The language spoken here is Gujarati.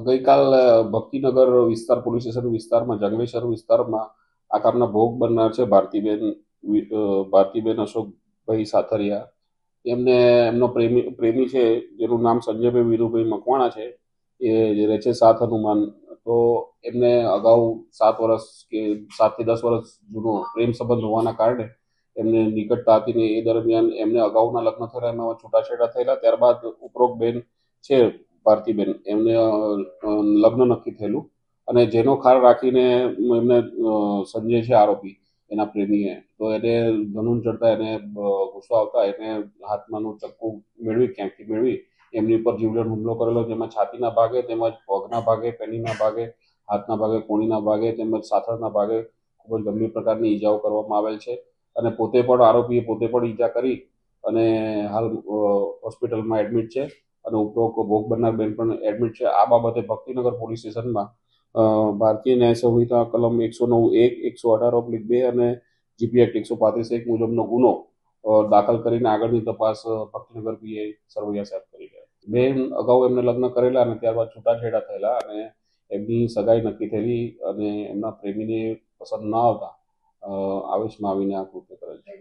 ગઈકાલ ભક્તિનગર વિસ્તાર પોલીસ સ્ટેશન વિસ્તારમાં જંગલેશ્વર વિસ્તારમાં આ કામના ભોગ બનનાર છે ભારતીબેન અશોકભાઈ સાથરિયા. એમનો પ્રેમી છે જેનું નામ સંજયભાઈ વીરુભાઈ મકવાણા છે. એ રહે છે 7 હનુમાન. તો એમને અગાઉ 7 વર્ષ કે 7 થી 10 વર્ષ જૂનો પ્રેમ સંબંધ હોવાના કારણે એમને નિકટતા હતી ને એ દરમિયાન એમને અગાઉના લગ્ન થયેલા, એમાં છૂટાછેડા થયેલા. ત્યારબાદ ઉપરોક્ત બેન છે ભારતીબેન, એમને લગ્ન નક્કી થયેલું અને જેનો ખાર રાખીને એમને સંજય છે આરોપી એના પ્રેમીએ, તો એને ધનુન ચડતા એને ગુસ્સો આવતા એને હાથમાંનું ચક્કુ ક્યાંકથી મેળવી એમની પર જીવલેણ હુમલો કરેલો, જેમાં છાતીના ભાગે તેમજ પગના ભાગે, પેનીના ભાગે, હાથના ભાગે, કોણીના ભાગે તેમજ સાથળના ભાગે ખૂબ જ ગંભીર પ્રકારની ઈજાઓ કરવામાં આવેલ છે. અને આરોપીએ પોતે પણ ઈજા કરી અને હાલ હોસ્પિટલમાં એડમિટ છે અને ઉપરોક્ત ભોગ બનનાર બેન પણ એડમિટ છે. આ બાબતે ભક્તિનગર પોલીસ સ્ટેશનમાં ભારતીય ન્યાય સંહિતા કલમ 109(1), 118(2) અને જીપી એક્ટ 135(1) મુજબનો ગુનો દાખલ કરીને આગળની તપાસ ભક્તિનગર પીઆઈ સરવૈયા સાહેબ કરી રહ્યા. બેન અગાઉ એમને લગ્ન કરેલા અને ત્યારબાદ છૂટાછેડા થયેલા અને એમની સગાઈ નક્કી થયેલી અને એમના પ્રેમીને પસંદ ન આવતા આવેશમાં આવીને આ કૃત્ય કરેલ છે.